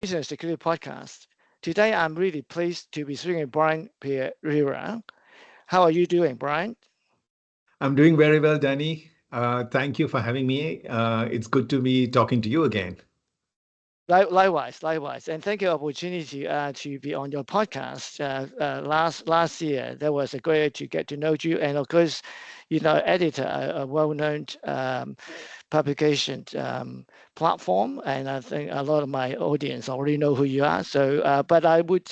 Business Security Podcast. Today, I'm really pleased to be speaking with Brian Pereira. How are you doing, Brian? I'm doing very well, Danny. Thank you for having me. It's good to be talking to you again. Likewise, and thank you for the opportunity to be on your podcast. Last year, that was a great to get to know you, and of course, editor, a well-known publication platform, and I think a lot of my audience already know who you are. So, but I would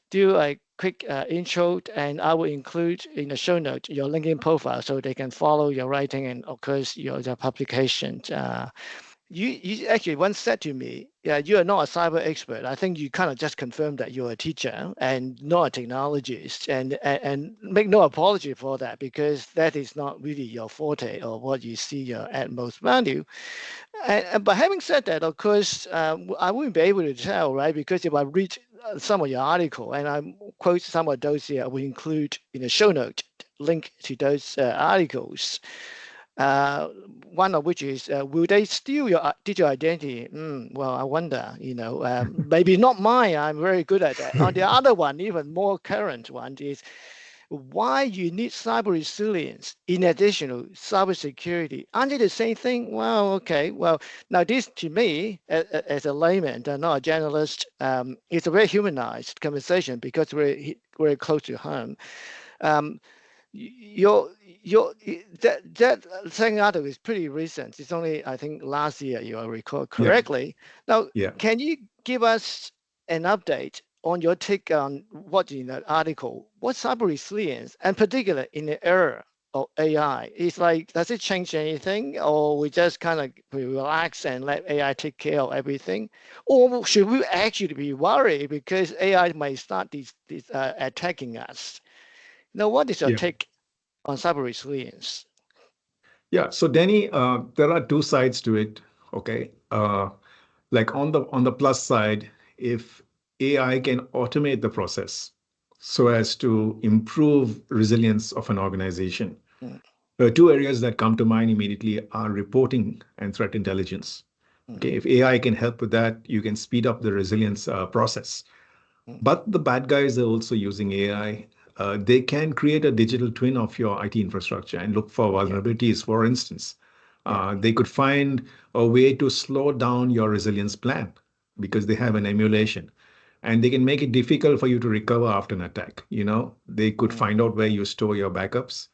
do a quick intro, and I will include in the show note your LinkedIn profile so they can follow your writing and of course your publication. You actually once said to me, yeah, you are not a cyber expert. I think you kind of just confirmed that you're a teacher and not a technologist, and make no apology for that because that is not really your forte or what you see your at most value. But having said that, of course, I wouldn't be able to tell, right? Because if I read some of your article and I quote some of those here, we include in the show note link to those articles. Uh, One of which is, will they steal your digital identity? Well, I wonder, maybe not mine. I'm very good at that. On the other one, even more current one is why you need cyber resilience in addition to cyber security. Aren't they the same thing? Well, okay. Well, now this to me, as a layman, not a journalist, it's a very humanized conversation because we're very close to home. Um, your that second article is pretty recent. It's only I think last year, you will recall Yeah, correctly. Now, yeah. can you give us an update on your take on what in that article? What's cyber resilience, and particular in the era of AI? It's like, does it change anything, or we just kind of relax and let AI take care of everything, or should we actually be worried because AI might start these attacking us? Now, what is your Yeah. take on cyber resilience? Yeah. So, Danny, there are two sides to it. Okay. Like on the plus side, if AI can automate the process so as to improve resilience of an organization, Mm, two areas that come to mind immediately are reporting and threat intelligence. mm, Okay. If AI can help with that, you can speed up the resilience process. mm. But the bad guys are also using AI. They can create a digital twin of your IT infrastructure and look for Yeah, vulnerabilities. For instance, yeah, they could find a way to slow down your resilience plan because they have an emulation. And they can make it difficult for you to recover after an attack. They could mm, find out where you store your backups,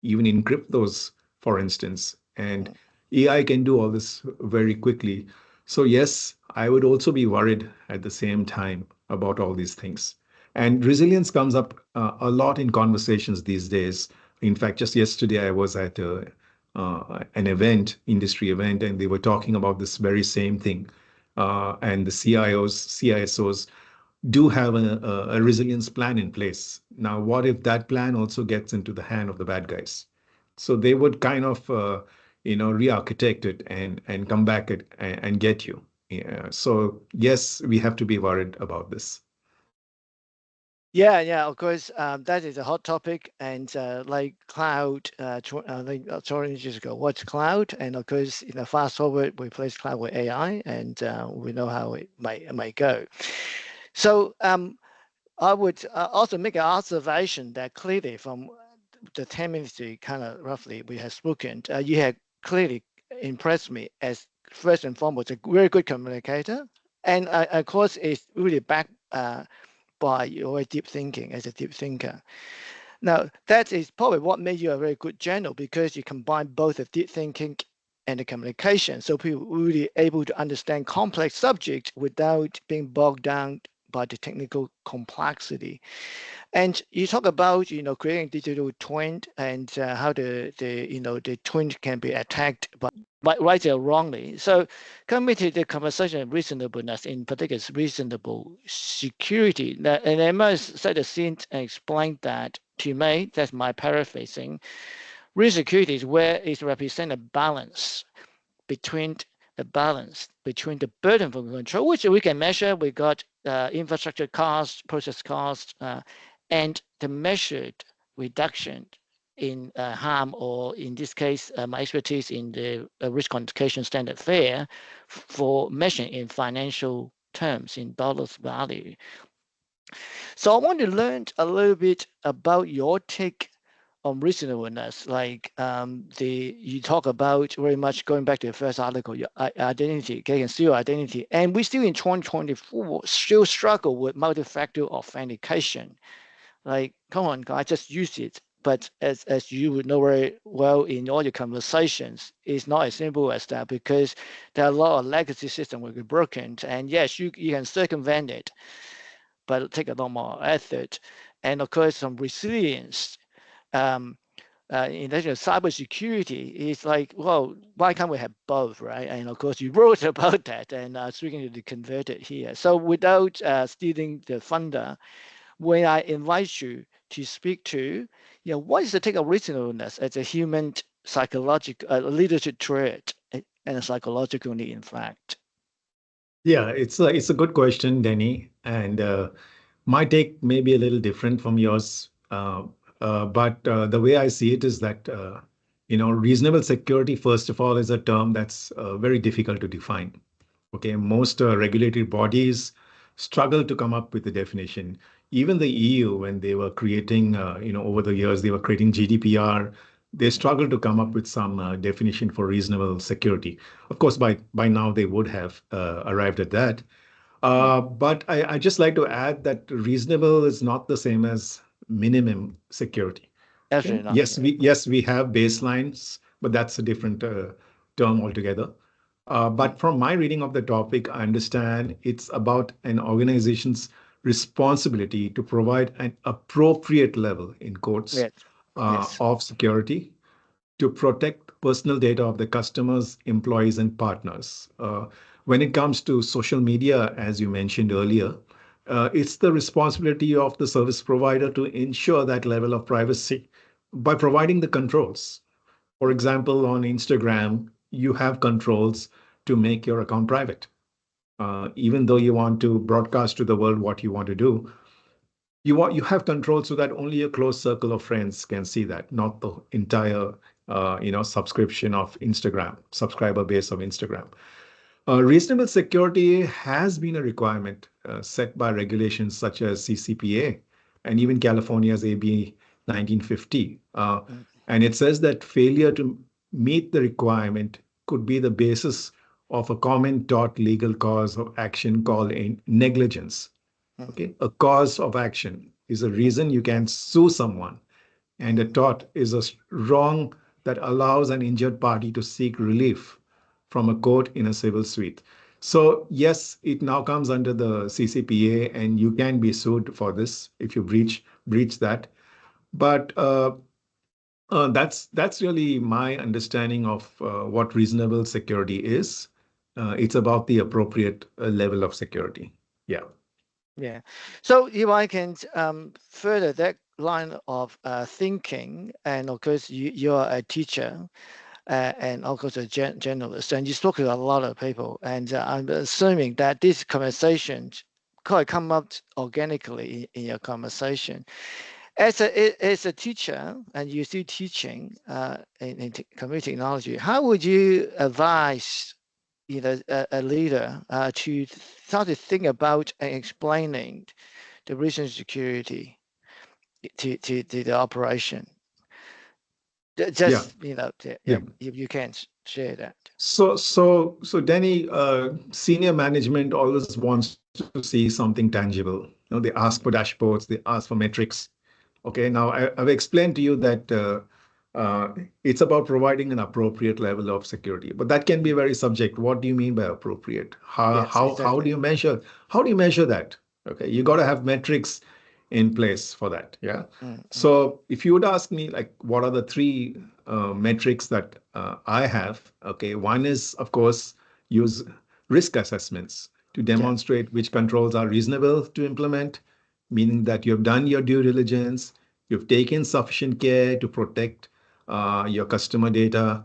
even encrypt those, for instance. And mm. AI can do all this very quickly. So, yes, I would also be worried at the same time about all these things. And resilience comes up a lot in conversations these days. In fact, just yesterday, I was at an event, industry event, and they were talking about this very same thing. And the CIOs, CISOs do have a resilience plan in place. Now, what if that plan also gets into the hand of the bad guys? So they would kind of, re-architect it and come back and get you. Yeah. So yes, we have to be worried about this. Yeah. Of course, that is a hot topic, and like cloud, like just ago, what's cloud? And of course, fast forward, we replace cloud with AI, and we know how it might go. So I would also make an observation that clearly from the 10 minutes you kind of roughly we have spoken, you have clearly impressed me as first and foremost a very good communicator, and of course it's really backed by your deep thinking as a deep thinker. Now that is probably what made you a very good journal because you combine both the deep thinking and the communication, so people really able to understand complex subjects without being bogged down by the technical complexity. And you talk about, creating digital twin and how the twin can be attacked by right or wrongly. So coming to the conversation of reasonableness, in particular, is reasonable security. And I must set the scene and explain that to me, that's my paraphrasing. Real security is where it represents a balance between the burden for control, which we can measure. We got infrastructure cost, process cost, and the measured reduction in harm, or in this case, my expertise in the risk quantification standard FAIR for measuring in financial terms, in dollars value. So I want to learn a little bit about your take on reasonableness. Like the you talk about very much going back to the first article, your identity, getting zero identity, and we still in 2024 still struggle with multi-factor authentication. Like, come on, guys, just use it. But as you would know very well in all your conversations, it's not as simple as that because there are a lot of legacy systems will be broken. And yes, you can circumvent it, but it take a lot more effort. And of course, some resilience. Um, in terms of cybersecurity, it's like, well, why can't we have both, right? And of course, you wrote about that, and speaking to the converted here. So without stealing the thunder, when I invite you to speak to, what is the take of reasonableness as a human psychological leadership trait and a psychological need, in fact? Yeah, it's a good question, Denny, and my take may be a little different from yours, but the way I see it is that reasonable security, first of all, is a term that's very difficult to define. Okay, most regulatory bodies struggle to come up with a definition. Even the EU, when they were creating, over the years, they were creating GDPR. They struggled to come up with some definition for reasonable security. Of course, by now they would have arrived at that. Mm, But I just like to add that reasonable is not the same as minimum security. Okay. absolutely not. Yes, we have baselines, but that's a different term altogether. Mm, But from my reading of the topic, I understand it's about an organization's responsibility to provide an appropriate level, in quotes, yes, yes. of security to protect personal data of the customers, employees, and partners. When it comes to social media, as you mentioned earlier, it's the responsibility of the service provider to ensure that level of privacy by providing the controls. For Mm, example, on Instagram, you have controls to make your account private. Even though you want to broadcast to the world what you want to do, you have control so that only a close circle of friends can see that, not the entire subscription of Instagram, subscriber base of Instagram. Reasonable security has been a requirement set by regulations such as CCPA and even California's AB 1950. mm, And it says that failure to meet the requirement could be the basis of a common tort legal cause of action called negligence. mhm, Okay, a cause of action is a mm, reason you can sue someone, and a mm, tort is a wrong that allows an injured party to seek relief from a court in a civil suit. So, yes, it now comes under the CCPA, and you can be sued for this if you breach that. But that's really my understanding of what reasonable security is. It's about the appropriate level of security. Yeah. yeah. So if I can further that line of thinking, and of course you're a teacher, and of course a journalist, and you spoke to a lot of people, and I'm assuming that this conversation could come up organically in your conversation. As a teacher, and you're still teaching in computer technology, how would you advise a leader to start to think about and explaining the region security to the operation? Yeah. Just yeah, Yeah. if you can share that. So, Danny, senior management always wants to see something tangible. They ask for Mm, dashboards, they ask for metrics. Okay, now I've explained to you that it's about providing an appropriate level of security, but that can be mm. very subject. What do you mean by appropriate? How Yes, how how do exactly. you measure? How do you measure that? Okay, you got to have metrics in place for that. Yeah. Mm, mm, So if you would ask me, like, what are the three metrics that I have? Okay, one is, of course, use risk assessments to yeah. demonstrate which controls are reasonable to implement, meaning that you have done your due diligence, you've taken sufficient care to protect your customer data,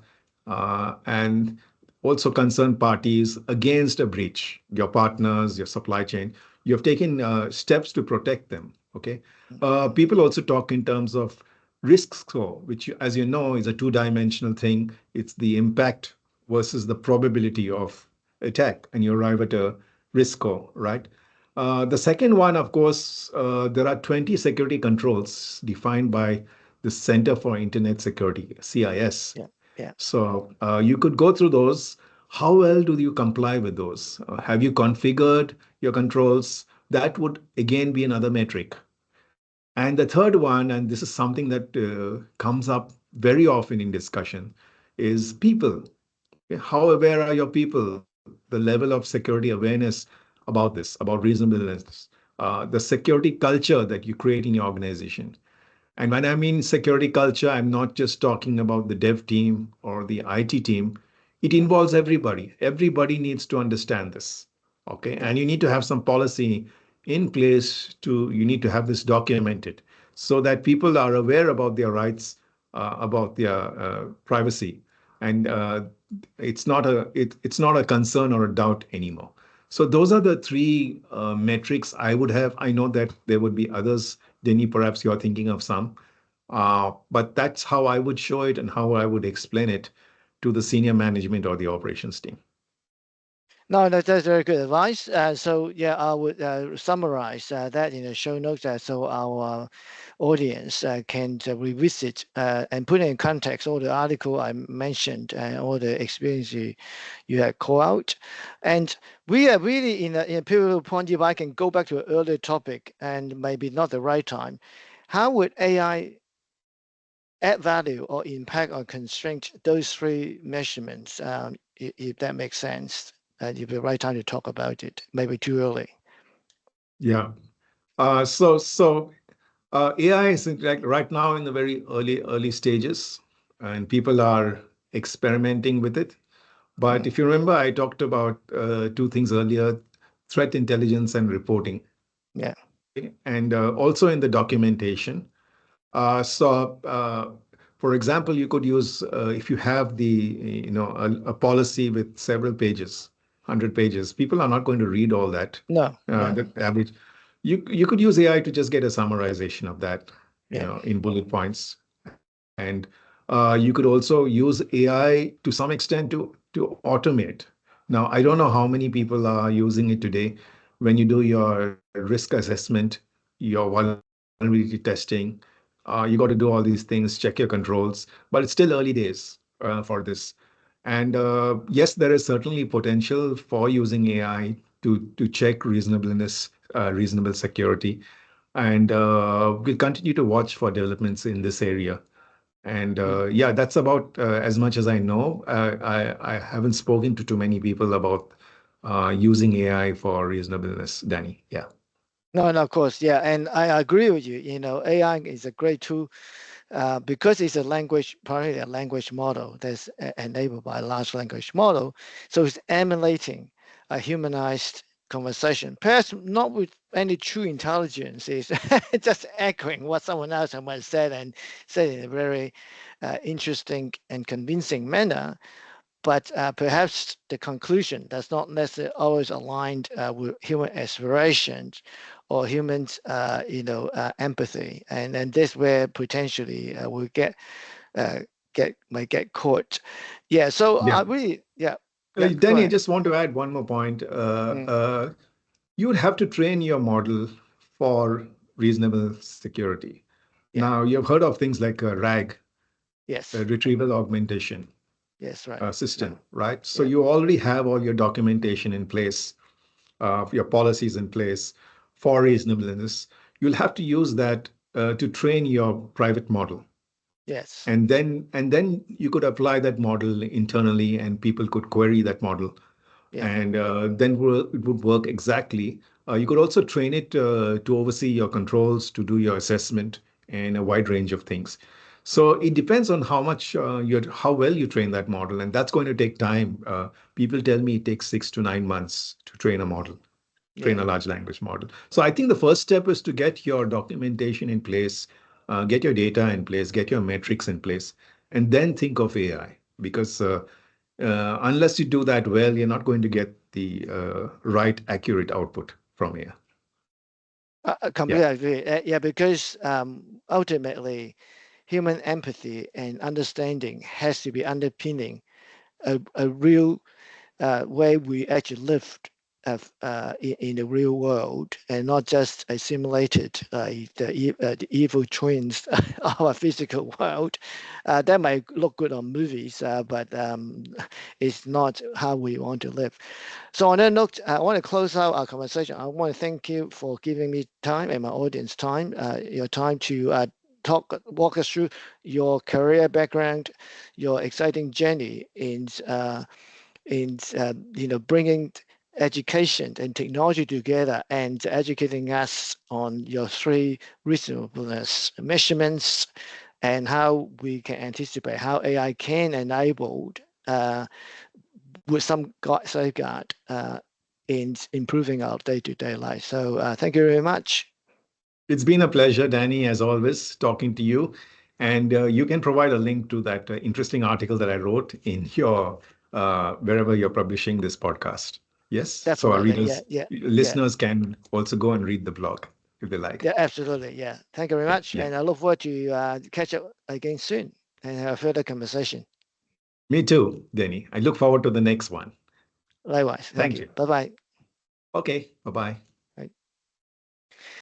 and also concerned parties against a breach, your partners, your supply chain. You have taken steps to protect them. Okay. Mm, mm, People also talk in terms of risk score, which, as you know, is a two-dimensional thing. It's the impact versus the probability of attack, and you arrive at a risk score, right? The second one, of course, there are 20 security controls defined by the Center for Internet Security, CIS. Yeah, yeah, So you could go through those. How well do you comply with those? Have you configured your controls? That would again be another metric. And the third one, and this is something that comes up very often in discussion, is people. Okay, how aware are your people? The level of security awareness about this, about reasonableness, the security culture that you create in your organization. And when I mean security culture, I'm not just talking about the dev team or the IT team. It mm, involves everybody. Everybody needs to understand this. Okay. yeah. And you need to have some policy in place to, you need to have this documented so that people are aware about their rights, about their privacy. And it's not a concern or a doubt anymore. So those are the three metrics I would have. I know that there would be others. Denny, perhaps you're thinking of some. But that's how I would show it and how I would explain it to the senior management or the operations team. No, that's very good advice. So yeah, I would summarize that in the show notes so our audience can revisit and put in context all the article I mentioned and all the experience you had called out. And we are really in a pivotal point. If I can go back to an earlier topic and maybe not the right time, how would AI add value or impact or constraint those three measurements, if that makes sense. If the right time to talk about it, maybe too early. Yeah. So AI is like right now in the very early stages, and people are experimenting with it. But Mm, if you remember, I talked about two things earlier: threat intelligence and reporting, yeah, and also in the documentation. So, for example, you could use if you have a policy with several pages, 100 pages. People are not going to read all that. no, no, The average. You could use AI to just get a summarization of that, yeah, in bullet points, and you could also use AI to some extent to automate. Now, I don't know how many people are using it today. When you do your risk assessment, your vulnerability testing, you got to do all these things, check your controls, but it's still early days for this. And yes, there is certainly potential for using AI to check reasonableness, reasonable security, and we'll continue to watch for developments in this area. And mm. yeah, that's about as much as I know. I haven't spoken to too many people about using AI for reasonableness, Danny. Yeah. No, no, of course, yeah, and I agree with you. AI is a great tool because it's a language, primarily a language model that's enabled by a large language model. So it's emulating a humanized conversation, perhaps not with any true intelligence. It's just echoing what someone else has said and said in a very interesting and convincing manner. But perhaps the conclusion does not necessarily always aligned with human aspirations or humans, empathy, and this where potentially we uh, might get caught. Yeah. So Yeah. I really, yeah, yeah. Go Danny, I ahead. just want to add one more point. Mm, You would have to train your model for reasonable security. yeah. Now, you've heard of things like RAG, Yes. retrieval augmentation Yes. Right. Yeah. system, right? So Yeah. you already have all your documentation in place, your policies in place for reasonableness. You'll have to use that to train your private model. Yes. And then you could apply that model internally, and people could query that model, Yeah. and then it would work exactly. You could also train it to oversee your controls, to do your assessment, and a wide range of things. So it depends on how much how well you train that model, and that's going to take time. People tell me it takes 6 to 9 months to train a model, train Yeah. a large language model. So I think the first step is to get your documentation in place, get your data in place, get your metrics in place, and then think of AI. Because unless you do that well, you're not going to get the right, accurate output from AI. I Yeah, completely agree. Yeah, because ultimately, human empathy and understanding has to be underpinning a real way we actually lived in the real world and not just a simulated the evil twins of a physical world. That might look good on movies, but it's not how we want to live. So on that note, I want to close out our conversation. I want to thank you for giving me time and my audience time, your time to walk us through your career background, your exciting journey in bringing education and technology together and educating us on your three reasonableness measurements and how we can anticipate how AI can enable uh, with some safeguard in improving our day-to-day life. So thank you very much. It's been a pleasure, Danny, as always, talking to you. And you can provide a link to that interesting article that I wrote in your wherever you're publishing this podcast. Yes, so our Definitely, yeah, readers, yeah, yeah, listeners can also go and read the blog if they like. yeah, absolutely, yeah. Thank you very much, Yeah, and I look forward to catch up again soon and have a further conversation. me too, Danny. I look forward to the next one. Likewise, thank Thank you. you. Bye bye. Okay, bye bye.